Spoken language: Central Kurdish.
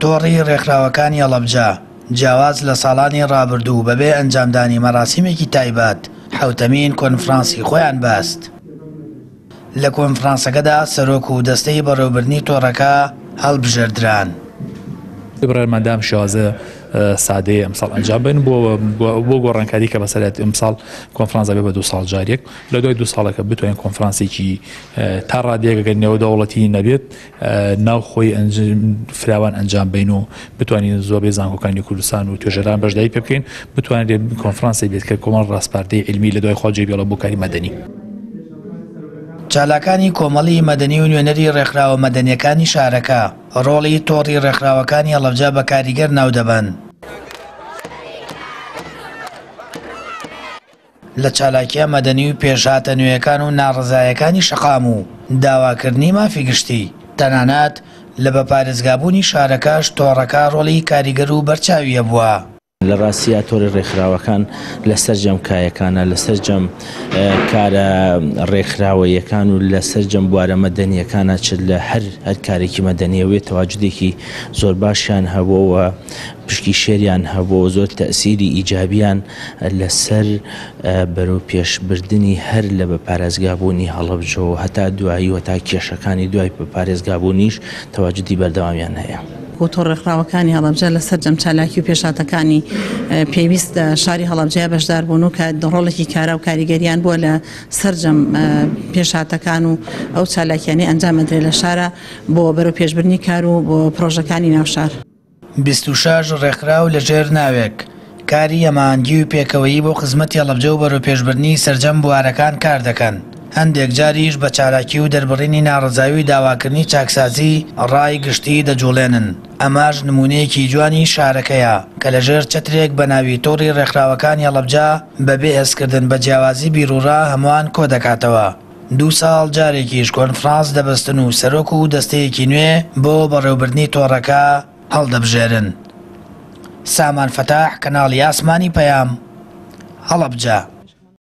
تۆڕی ڕێکخراوەکانی هەڵەبجە جیاواز لە ساڵانی ڕابردوو بەبێ ئەنجامدانی مەراسیمێکی تایبەت حوتەمین کۆنفرانسی خۆیان باست. لە کۆنفرانسەکەدا سەرۆک و دەستەی بەڕێوەبردنی تۆڕەکە هەڵبژێردران. بڕێمەندام شازە سادەیە ئەمساڵ ئەنجام بن بۆ گۆڕانکاری کە بەسەرەت ئەمساڵ کۆنفرانس دەبێت بە 2 ساڵ جارێک لە دوای 2 ساڵەکە بتوانین کۆنفرانسێکی تا ڕادیەکە نێوە دەوڵەتی نەبێت ناوخۆی فراوان ئەنجام بین و بتوانین زۆربەی زانکۆکانی کوردستان و توێژەران بەشداری پێ بکەین بتوانێت کۆنفرانسی بێت کە کۆمەڵ ڕاستپاردەی علمی لە دوای خۆ جێبێڵە بۆ کاری مەدەنی. چالاکانی کۆمەڵی مەدەنی و نوێنەری ڕێکخراوە مەدەنیەکانی شارەکە ڕۆڵی تۆڕی ڕێکخراوەکانی هەڵەبجە بە کاریگەر ناودەبەن. لە چالاکیە مەدەنی و پێشهاتە نوێیەکان و ناڕزایەکانی شەقام و داواکردنی مافی گشتی تەنانەت لە بەپارێزگابوونی شارەکەش تۆڕەکە ڕۆڵی کاریگەر و بەرچاویە بووە. لە ڕاستیە تۆڕی ڕێکخراوەکان لەسەر جەمکایەکانە لەسەر جەم کارە ڕێکخراوەیەکان و لەسەر جەم بوارە مەدەنیەکانە چ لە هەر کارێکی مەدەنیەوەی تەواجودێکی زۆر باشیان هەبووە پشکی شێریان هەبوو زۆر تەئسیری ئیجابیان لەسەر بەرەو پێشبردننی هەر لە بە پارێزگابوونی هەڵەبجە و هەتا دوایی و تا کێشەکانی دوای بە پارێزگابوونیش تەواجودی بەردەوامیان هەیە. تۆڕ ڕێکخراوەکانی هەڵەبجە لەسەر جەم چالاکی و پێشاتەکانی پێویست شاری هەڵەبجەیە بەشدار بوون و کە ڕۆڵێکی کارە و کاریگەریان بووە لە سەرجەم پێشاتەکان و ئەو چالاکیانەی ئەنجامەدرێت لە شارە بۆ بەرەو پێشبردننی کار و بۆ پرۆژەکانی ناوشار. 26 ڕێکخراو لە ژێر ناوێک کاری ئەمانگی و پێکەوەیی بۆ خزمەتی هەڵەبجە و بەرەو پێشبردننی سەرجەم بوارەکان کار دەکەن. هەندێک جاریش بە چالاکی و دەربڕینی ناڕزاوی داواکردنی چاکسازی ڕای گشتی دەجوڵێنن. ئەماش نمونەیەکی جوانی شارەکەیە کە لەژێر چەترێک بە ناوی تۆڕی ڕێکخراوەکانی هەڵەبجە بەبێ هێزکردن بە جیاوازی بیرروڕا هەمووان کۆ دەکاتەوە. 2 ساڵ جارێکیش کۆنفرانس دەبەستن و سەرۆک و دەستەیەکی نوێ بۆ بەڕێوەبردنی تۆڕەکە هەڵدەبژێرن. سامان فەتاح کەناڵی ئاسمانی پەیام هەڵەبجە.